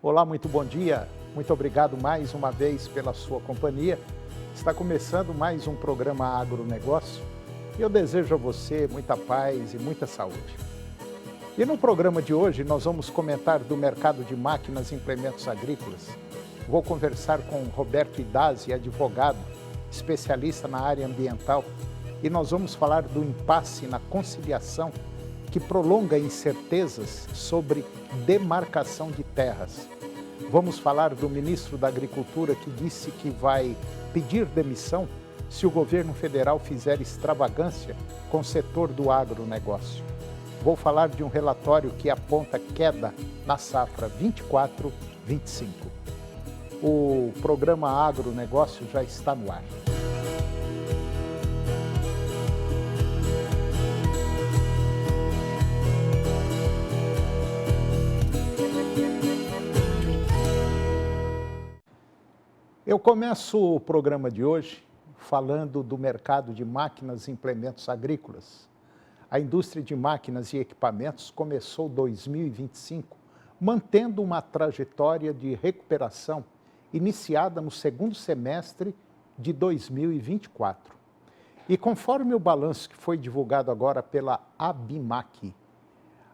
Olá, muito bom dia. Muito obrigado mais uma vez pela sua companhia. Está começando mais um programa Agronegócio e eu desejo a você muita paz e muita saúde. E no programa de hoje nós vamos comentar do mercado de máquinas e implementos agrícolas. Vou conversar com Roberto Idazzi, advogado, especialista na área ambiental, e nós vamos falar do impasse na conciliação que prolonga incertezas sobre demarcação de terras. Vamos falar do ministro da Agricultura que disse que vai pedir demissão se o governo federal fizer extravagância com o setor do agronegócio. Vou falar de um relatório que aponta queda na safra 24-25. O programa Agronegócio já está no ar. Eu começo o programa de hoje falando do mercado de máquinas e implementos agrícolas. A indústria de máquinas e equipamentos começou 2025 mantendo uma trajetória de recuperação iniciada no segundo semestre de 2024. E conforme o balanço que foi divulgado agora pela Abimac,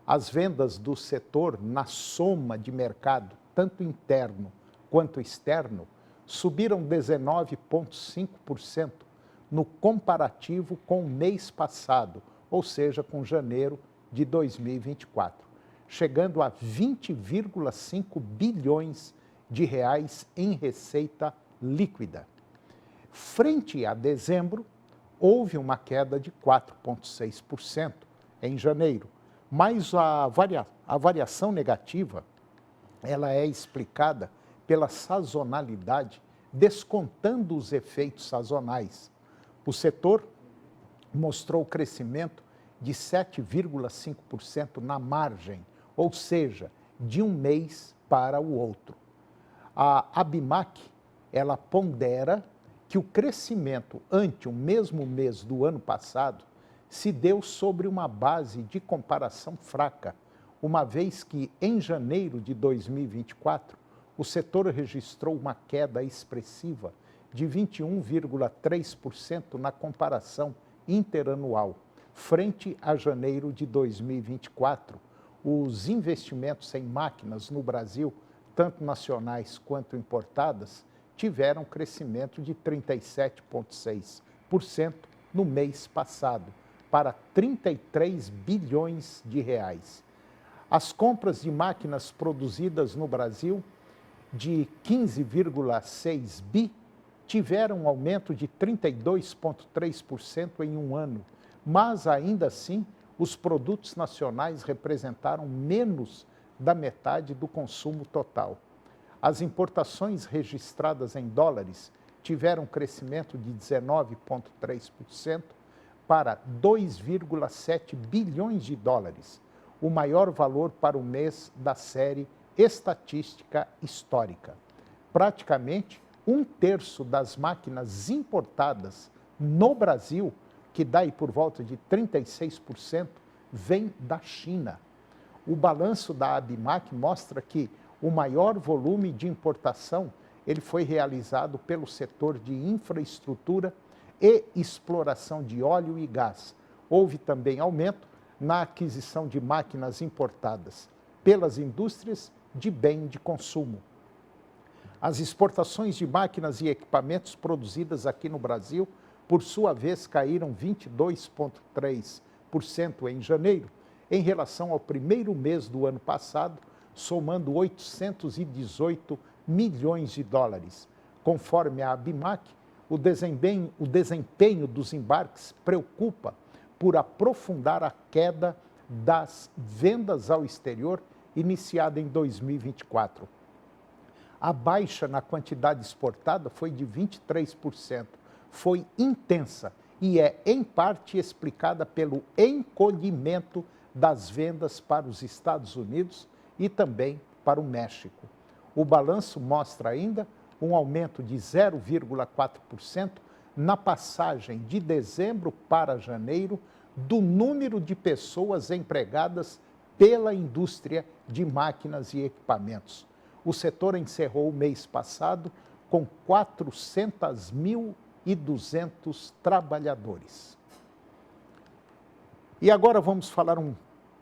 as vendas do setor na soma de mercado, tanto interno quanto externo, subiram 19,5% no comparativo com o mês passado, ou seja, com janeiro de 2024, chegando a 20,5 bilhões de reais em receita líquida. Frente a dezembro, houve uma queda de 4,6% em janeiro, mas a variação negativa ela é explicada pela sazonalidade, descontando os efeitos sazonais. O setor mostrou crescimento de 7,5% na margem, ou seja, de um mês para o outro. A Abimac, ela pondera que o crescimento ante o mesmo mês do ano passado se deu sobre uma base de comparação fraca, uma vez que em janeiro de 2024, o setor registrou uma queda expressiva de 21,3% na comparação interanual. Frente a janeiro de 2024, os investimentos em máquinas no Brasil, tanto nacionais quanto importadas, tiveram crescimento de 37,6% no mês passado, para 33 bilhões de reais. As compras de máquinas produzidas no Brasil de 15,6 bi, tiveram um aumento de 32,3% em um ano, mas ainda assim os produtos nacionais representaram menos da metade do consumo total. As importações registradas em dólares tiveram um crescimento de 19,3% para 2,7 bilhões de dólares, o maior valor para o mês da série estatística histórica. Praticamente um terço das máquinas importadas no Brasil, que dá aí por volta de 36%, vem da China. O balanço da Abimac mostra que o maior volume de importação ele foi realizado pelo setor de infraestrutura e exploração de óleo e gás. Houve também aumento na aquisição de máquinas importadas pelas indústrias de bem de consumo. As exportações de máquinas e equipamentos produzidas aqui no Brasil, por sua vez, caíram 22,3% em janeiro, em relação ao primeiro mês do ano passado, somando 818 milhões de dólares. Conforme a Abimac, o desempenho dos embarques preocupa por aprofundar a queda das vendas ao exterior iniciada em 2024. A baixa na quantidade exportada foi de 23%. Foi intensa e é, em parte, explicada pelo encolhimento das vendas para os Estados Unidos e também para o México. O balanço mostra ainda um aumento de 0,4% na passagem de dezembro para janeiro do número de pessoas empregadas pela indústria de máquinas e equipamentos. o setor encerrou o mês passado com 400.200 trabalhadores. E agora vamos falar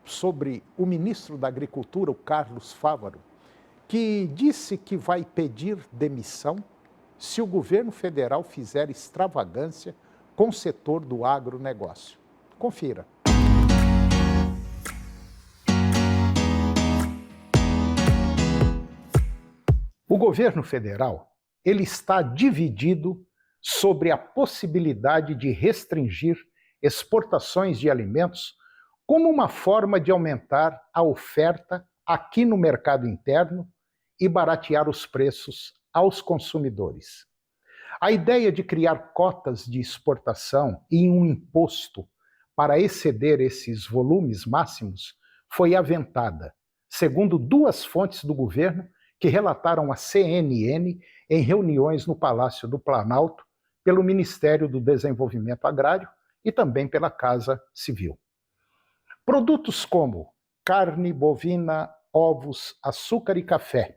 sobre o ministro da Agricultura, o Carlos Fávaro, que disse que vai pedir demissão se o governo federal fizer extravagância com o setor do agronegócio. Confira. O governo federal, ele está dividido sobre a possibilidade de restringir exportações de alimentos como uma forma de aumentar a oferta aqui no mercado interno e baratear os preços aos consumidores. A ideia de criar cotas de exportação e um imposto para exceder esses volumes máximos foi aventada, segundo duas fontes do governo que relataram à CNN em reuniões no Palácio do Planalto pelo Ministério do Desenvolvimento Agrário e também pela Casa Civil. Produtos como carne bovina, ovos, açúcar e café,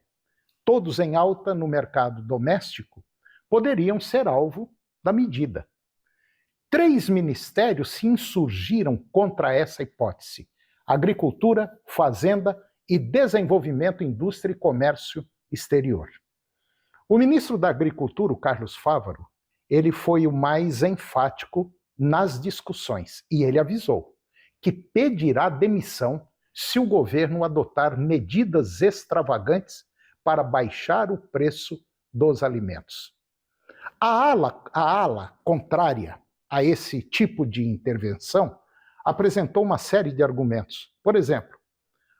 todos em alta no mercado doméstico, poderiam ser alvo da medida. 3 ministérios se insurgiram contra essa hipótese: Agricultura, Fazenda e Desenvolvimento, Indústria e Comércio Exterior. O ministro da Agricultura, o Carlos Fávaro, ele foi o mais enfático nas discussões e ele avisou que pedirá demissão se o governo adotar medidas extravagantes para baixar o preço dos alimentos. A ala contrária a esse tipo de intervenção apresentou uma série de argumentos. Por exemplo,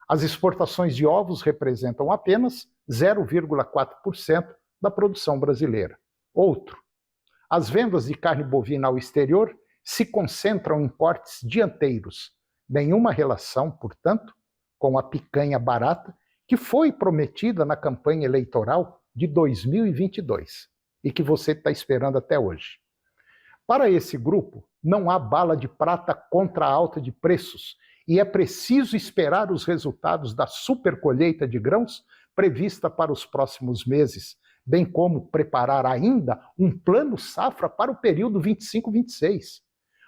as exportações de ovos representam apenas 0,4% da produção brasileira. Outro, as vendas de carne bovina ao exterior se concentram em cortes dianteiros. Nenhuma relação, portanto, com a picanha barata que foi prometida na campanha eleitoral de 2022 e que você está esperando até hoje. Para esse grupo, não há bala de prata contra a alta de preços e é preciso esperar os resultados da supercolheita de grãos prevista para os próximos meses, bem como preparar ainda um plano safra para o período 25-26.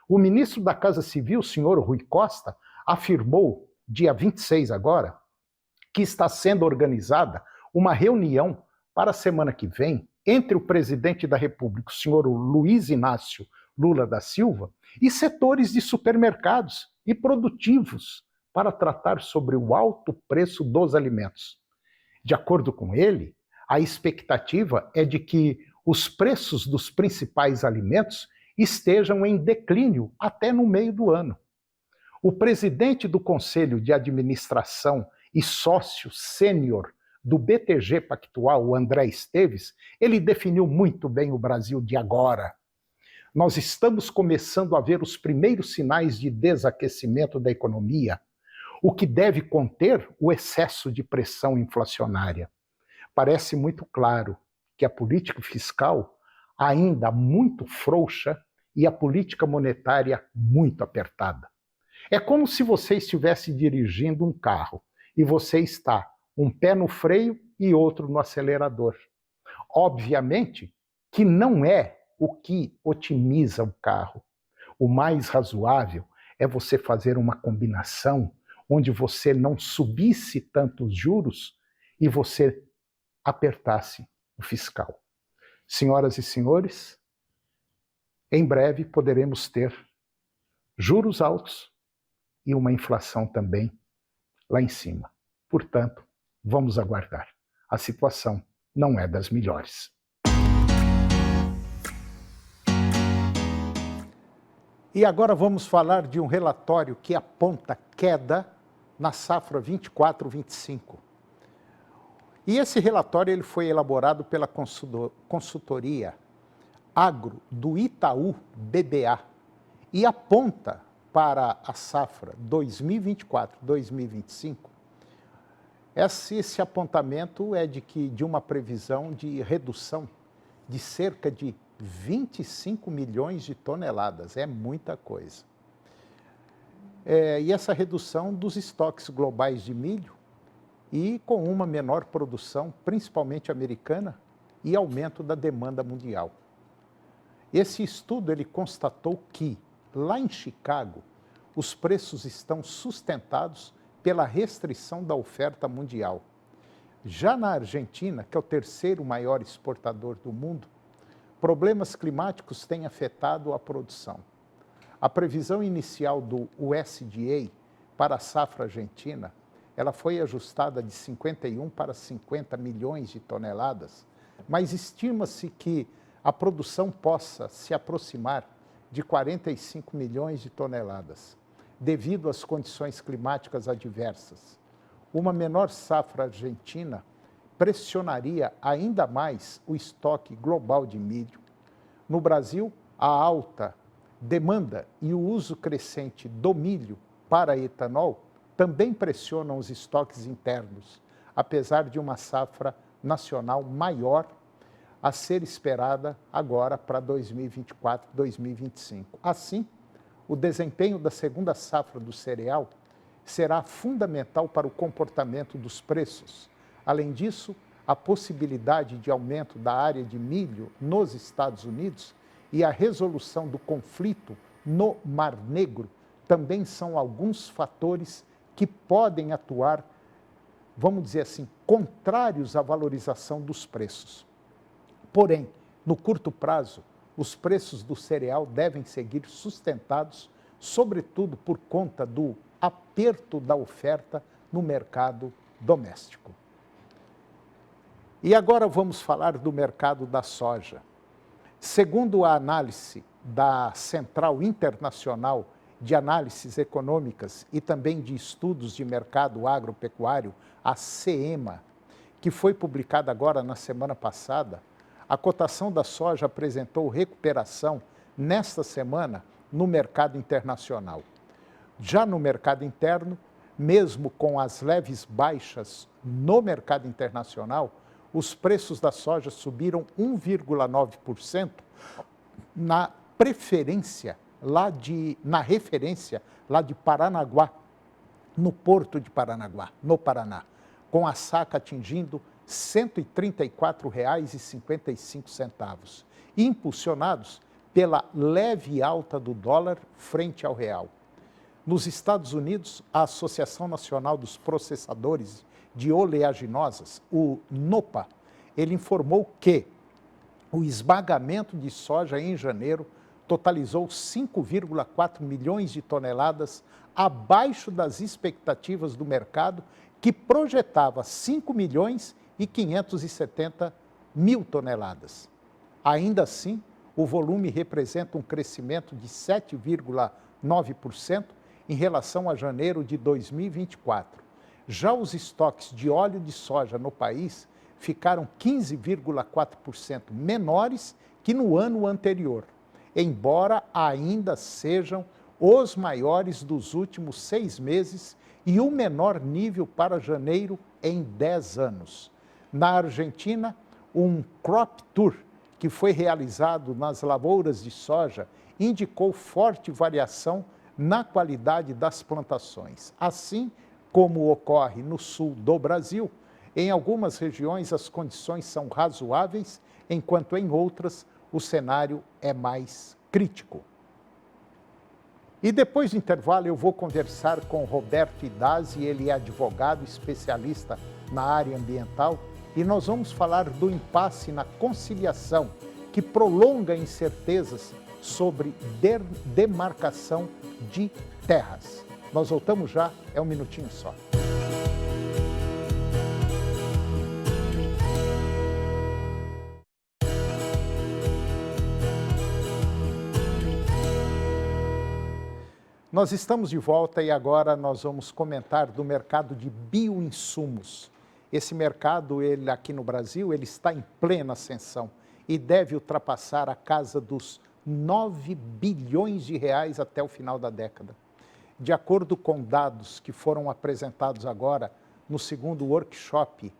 O ministro da Casa Civil, senhor Rui Costa, afirmou, dia 26 agora, que está sendo organizada uma reunião para a semana que vem entre o presidente da República, o senhor Luiz Inácio Lula da Silva, e setores de supermercados e produtivos para tratar sobre o alto preço dos alimentos. De acordo com ele, a expectativa é de que os preços dos principais alimentos estejam em declínio até no meio do ano. O presidente do Conselho de Administração e sócio sênior do BTG Pactual, o André Esteves, ele definiu muito bem o Brasil de agora. Nós estamos começando a ver os primeiros sinais de desaquecimento da economia, o que deve conter o excesso de pressão inflacionária. Parece muito claro que a política fiscal ainda muito frouxa e a política monetária muito apertada. É como se você estivesse dirigindo um carro e você está um pé no freio e outro no acelerador. Obviamente que não é o que otimiza o carro. O mais razoável é você fazer uma combinação onde você não subisse tantos juros e você apertasse o fiscal. Senhoras e senhores, em breve poderemos ter juros altos e uma inflação também lá em cima. Portanto, vamos aguardar. A situação não é das melhores. E agora vamos falar de um relatório que aponta queda na safra 24-25. E esse relatório ele foi elaborado pela consultoria Agro do Itaú BBA e aponta para a safra 2024-2025. Esse apontamento é de uma previsão de redução de cerca de 25 milhões de toneladas. É muita coisa. E essa redução dos estoques globais de milho e com uma menor produção, principalmente americana, e aumento da demanda mundial. Esse estudo ele constatou que, lá em Chicago, os preços estão sustentados pela restrição da oferta mundial. Já na Argentina, que é o terceiro maior exportador do mundo, problemas climáticos têm afetado a produção. A previsão inicial do USDA para a safra argentina, ela foi ajustada de 51 para 50 milhões de toneladas, mas estima-se que a produção possa se aproximar de 45 milhões de toneladas, devido às condições climáticas adversas. Uma menor safra argentina pressionaria ainda mais o estoque global de milho. No Brasil, a alta demanda e o uso crescente do milho para etanol também pressionam os estoques internos, apesar de uma safra nacional maior a ser esperada agora para 2024, 2025. Assim, o desempenho da segunda safra do cereal será fundamental para o comportamento dos preços. Além disso, a possibilidade de aumento da área de milho nos Estados Unidos e a resolução do conflito no Mar Negro também são alguns fatores que podem atuar, vamos dizer assim, contrários à valorização dos preços. Porém, no curto prazo, os preços do cereal devem seguir sustentados, sobretudo por conta do aperto da oferta no mercado doméstico. E agora vamos falar do mercado da soja. Segundo a análise da Central Internacional de Análises Econômicas e também de Estudos de Mercado Agropecuário, a CEMA, que foi publicada agora na semana passada, a cotação da soja apresentou recuperação nesta semana no mercado internacional. Já no mercado interno, mesmo com as leves baixas no mercado internacional, os preços da soja subiram 1,9% na referência lá de Paranaguá, no porto de Paranaguá, no Paraná, com a saca atingindo R$ 134,55, impulsionados pela leve alta do dólar frente ao real. Nos Estados Unidos, a Associação Nacional dos Processadores de Oleaginosas, o NOPA, ele informou que o esmagamento de soja em janeiro totalizou 5,4 milhões de toneladas, abaixo das expectativas do mercado, que projetava 5 milhões e 570 mil toneladas. Ainda assim, o volume representa um crescimento de 7,9% em relação a janeiro de 2024. Já os estoques de óleo de soja no país ficaram 15,4% menores que no ano anterior, embora ainda sejam os maiores dos últimos 6 meses e o menor nível para janeiro em 10 anos. Na Argentina, um crop tour que foi realizado nas lavouras de soja indicou forte variação na qualidade das plantações. Assim como ocorre no sul do Brasil, em algumas regiões as condições são razoáveis, enquanto em outras o cenário é mais crítico. E depois do intervalo eu vou conversar com Roberto Idazzi, ele é advogado especialista na área ambiental, e nós vamos falar do impasse na conciliação, que prolonga incertezas sobre demarcação de terras. Nós voltamos já, é um minutinho só. Nós estamos de volta e agora nós vamos comentar do mercado de bioinsumos. Esse mercado, ele aqui no Brasil, ele está em plena ascensão e deve ultrapassar a casa dos 9 bilhões de reais até o final da década. De acordo com dados que foram apresentados agora no segundo workshop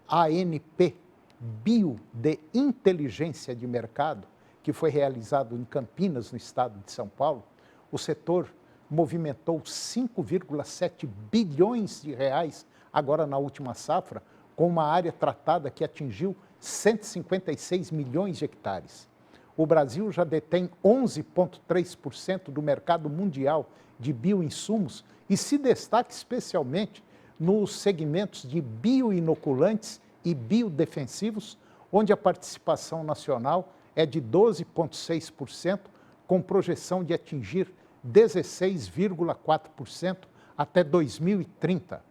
ANP Bio de Inteligência de Mercado, que foi realizado em Campinas, no estado de São Paulo, o setor movimentou 5,7 bilhões de reais agora na última safra, com uma área tratada que atingiu 156 milhões de hectares. O Brasil já detém 11,3% do mercado mundial de bioinsumos e se destaca especialmente nos segmentos de bioinoculantes e biodefensivos, onde a participação nacional é de 12,6%, com projeção de atingir 16,4% até 2030.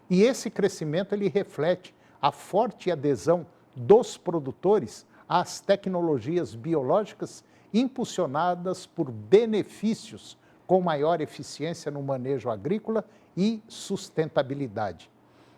E esse crescimento ele reflete a forte adesão dos produtores às tecnologias biológicas impulsionadas por benefícios com maior eficiência no manejo agrícola e sustentabilidade.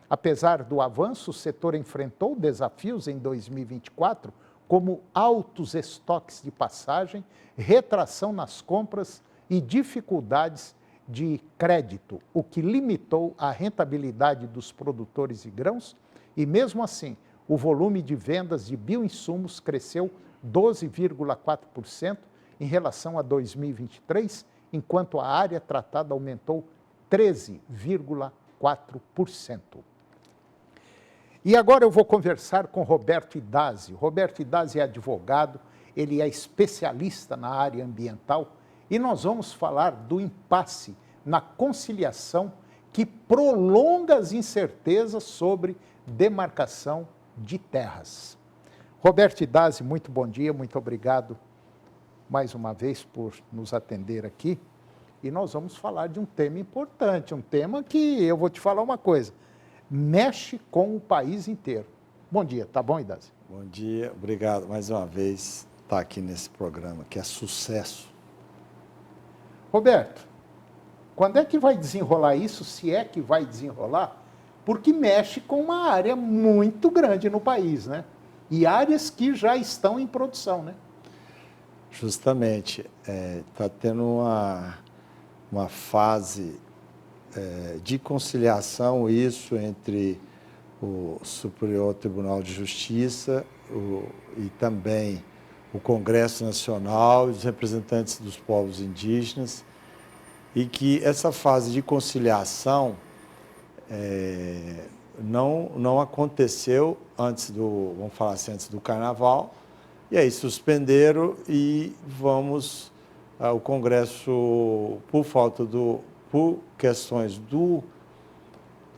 Apesar do avanço, o setor enfrentou desafios em 2024, como altos estoques de passagem, retração nas compras e dificuldades de crédito, o que limitou a rentabilidade dos produtores de grãos e, mesmo assim, o volume de vendas de bioinsumos cresceu 12,4% em relação a 2023, enquanto a área tratada aumentou 13,4%. E agora eu vou conversar com Roberto Idasi. Roberto Idasi é advogado, ele é especialista na área ambiental e nós vamos falar do impasse na conciliação que prolonga as incertezas sobre demarcação de terras. Roberto Idasi, muito bom dia, muito obrigado mais uma vez por nos atender aqui. E nós vamos falar de um tema importante, um tema que eu vou te falar uma coisa, mexe com o país inteiro. Bom dia, tá bom, Idasi? Bom dia, obrigado mais uma vez por estar aqui nesse programa, que é sucesso. Roberto, quando é que vai desenrolar isso, se é que vai desenrolar? Porque mexe com uma área muito grande no país, né? E áreas que já estão em produção, né? Justamente, está tendo uma fase de conciliação, isso entre o Superior Tribunal de Justiça e também o Congresso Nacional e os representantes dos povos indígenas, e que essa fase de conciliação não aconteceu antes vamos falar assim, antes do Carnaval, e aí suspenderam e o Congresso, por questões do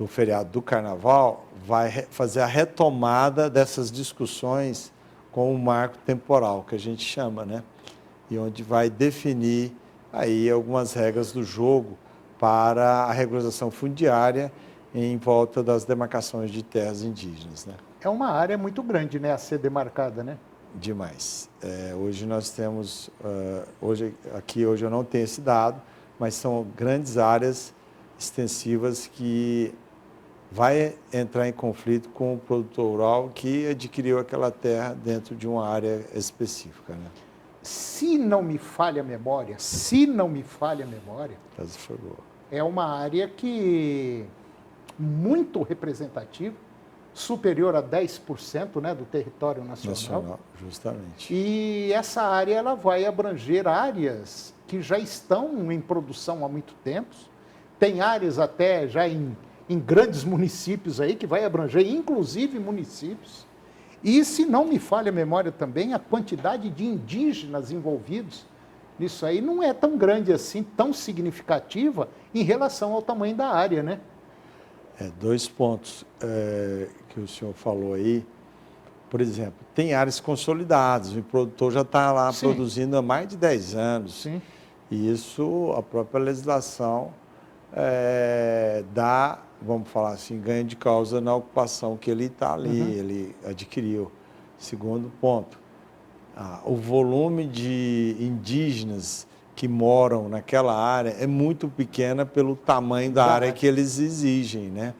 feriado do Carnaval, vai fazer a retomada dessas discussões com o marco temporal, que a gente chama, né? E onde vai definir aí algumas regras do jogo para a regularização fundiária em volta das demarcações de terras indígenas, né? É uma área muito grande, né, a ser demarcada, né? Demais. Hoje nós temos, hoje eu não tenho esse dado, mas são grandes áreas extensivas que vai entrar em conflito com o produtor rural que adquiriu aquela terra dentro de uma área específica, né? Se não me falha a memória, é uma área que muito representativa, superior a 10%, né, do território nacional. Justamente. E essa área ela vai abranger áreas que já estão em produção há muito tempo. Tem áreas até já em grandes municípios aí, que vai abranger inclusive municípios. E, se não me falha a memória também, a quantidade de indígenas envolvidos nisso aí não é tão grande assim, tão significativa em relação ao tamanho da área, né? 2 pontos que o senhor falou aí. Por exemplo, tem áreas consolidadas, o produtor já está lá Sim. produzindo há mais de 10 anos. Sim. E isso, a própria legislação dá, vamos falar assim, ganho de causa na ocupação que ele está ali, ele adquiriu. Segundo ponto, o volume de indígenas que moram naquela área é muito pequena pelo tamanho da área que eles exigem, né?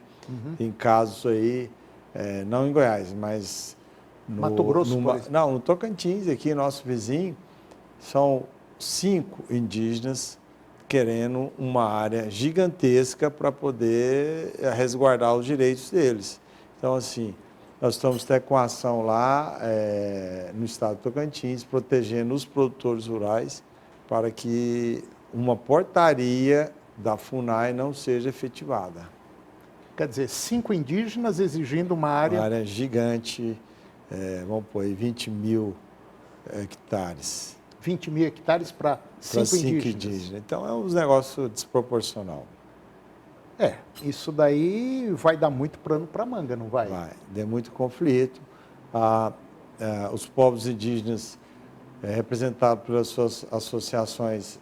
Tem casos aí, não em Goiás, mas Mato Grosso, no Tocantins, aqui, nosso vizinho, são 5 indígenas querendo uma área gigantesca para poder resguardar os direitos deles. Então, assim, nós estamos até com ação lá no estado do Tocantins, protegendo os produtores rurais para que uma portaria da FUNAI não seja efetivada. Quer dizer, 5 indígenas exigindo uma área... Uma área gigante, vamos pôr aí 20 mil hectares. 20 mil hectares para 5 indígenas. Então, é um negócio desproporcional. Isso daí vai dar muito pano para manga, não vai? Vai, tem muito conflito. Os povos indígenas, representados pelas suas associações,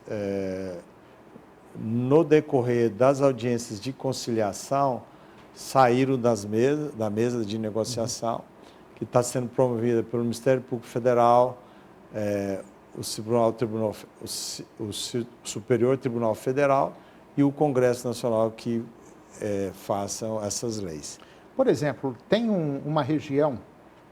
no decorrer das audiências de conciliação, saíram da mesa de negociação, que está sendo promovida pelo Ministério Público Federal, o Superior Tribunal Federal e o Congresso Nacional que façam essas leis. Por exemplo, tem uma região,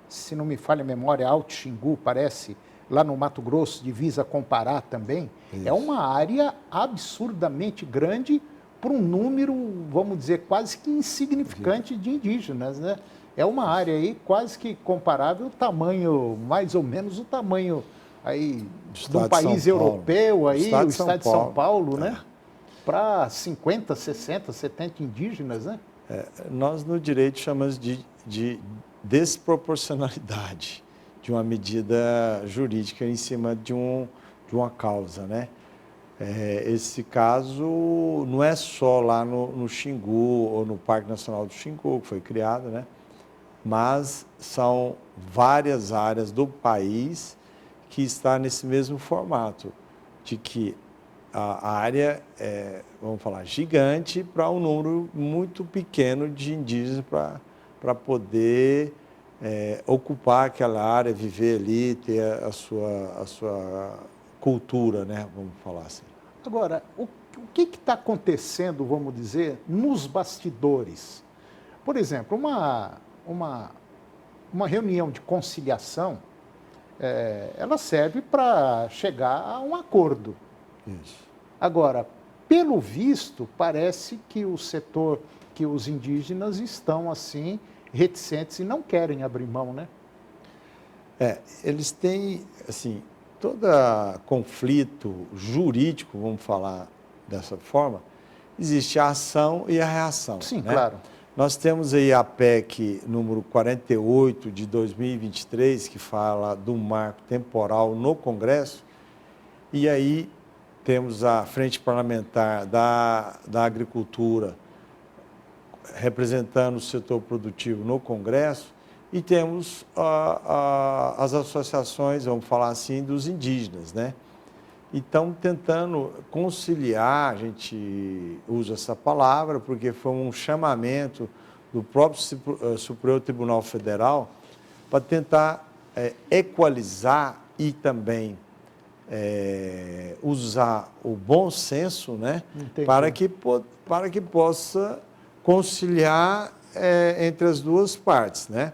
se não me falha a memória, Alto Xingu, parece, lá no Mato Grosso, divisa com Pará também. Isso. É uma área absurdamente grande para um número, vamos dizer, quase que insignificante de indígenas, né? É uma área aí quase que comparável ao tamanho, mais ou menos o tamanho aí de um país europeu, aí, o estado de São Paulo, né? Para 50, 60, 70 indígenas, né? Nós, no direito, chamamos de desproporcionalidade de uma medida jurídica em cima de uma causa, né? Esse caso não é só lá no Xingu ou no Parque Nacional do Xingu, que foi criado, né? Mas são várias áreas do país que está nesse mesmo formato, de que a área vamos falar, gigante para um número muito pequeno de indígenas para poder ocupar aquela área, viver ali, ter a sua cultura, né? Vamos falar assim. Agora, o que está acontecendo, vamos dizer, nos bastidores? Por exemplo, uma reunião de conciliação, ela serve para chegar a um acordo. Isso. Agora, pelo visto, parece que o setor, que os indígenas estão assim, reticentes e não querem abrir mão, né? Eles têm, assim, todo conflito jurídico, vamos falar dessa forma, existe a ação e a reação. Sim, né? Claro. Nós temos aí a PEC número 48 de 2023, que fala do marco temporal no Congresso, e aí temos a Frente Parlamentar da Agricultura representando o setor produtivo no Congresso, e temos as associações, vamos falar assim, dos indígenas, né? Então, tentando conciliar, a gente usa essa palavra, porque foi um chamamento do próprio Superior Tribunal Federal para tentar equalizar e também usar o bom senso, né? para que possa conciliar entre as duas partes, né?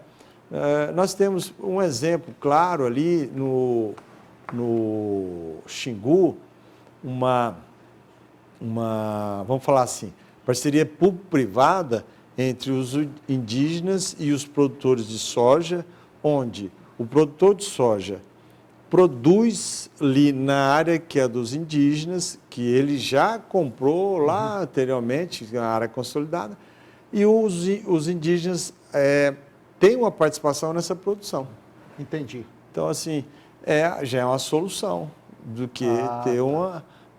Nós temos um exemplo claro ali no Xingu, vamos falar assim, parceria público-privada entre os indígenas e os produtores de soja, onde o produtor de soja produz ali na área que é dos indígenas, que ele já comprou lá anteriormente, na área consolidada, e os indígenas têm uma participação nessa produção. Entendi. Então, assim, já é uma solução do que ter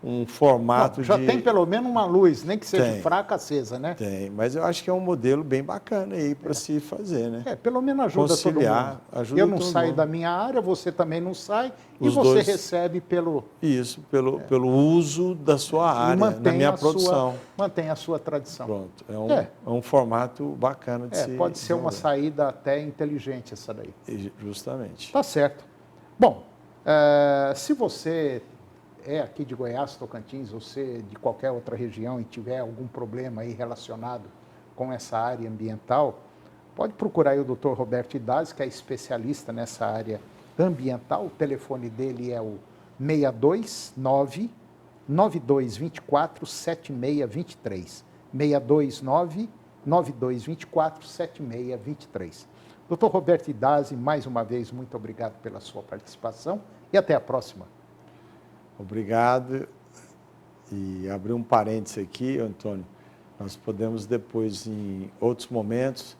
um formato já tem pelo menos uma luz, nem que seja fraca, acesa, né? Tem, mas eu acho que é um modelo bem bacana aí para se fazer, né? Pelo menos ajuda conciliar, todo mundo. Ajuda eu não todo saio mundo. da minha área, você também não sai, Os e você dois, recebe pelo... Isso, pelo uso da sua área, na minha produção. Mantém a sua tradição. Pronto, é um formato bacana de se pode ser uma saída até inteligente essa daí. Justamente. Tá certo. Bom, se você é aqui de Goiás, Tocantins, ou se de qualquer outra região e tiver algum problema aí relacionado com essa área ambiental, pode procurar aí o Dr. Roberto Idazzi, que é especialista nessa área ambiental. O telefone dele é o 629-9224-7623. 629-9224-7623. Dr. Roberto Idazzi, mais uma vez, muito obrigado pela sua participação e até a próxima. Obrigado. E abrir um parênteses aqui, Antônio. Nós podemos depois, em outros momentos,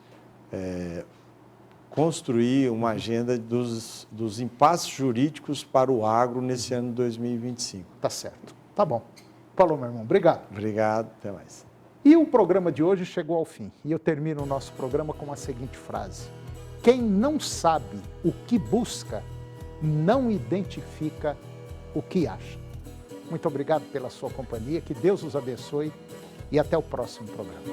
construir uma agenda dos impasses jurídicos para o agro nesse ano de 2025. Tá certo. Tá bom. Falou, meu irmão. Obrigado. Obrigado, até mais. E o programa de hoje chegou ao fim. E eu termino o nosso programa com a seguinte frase: quem não sabe o que busca, não identifica o que acha. Muito obrigado pela sua companhia, que Deus os abençoe e até o próximo programa.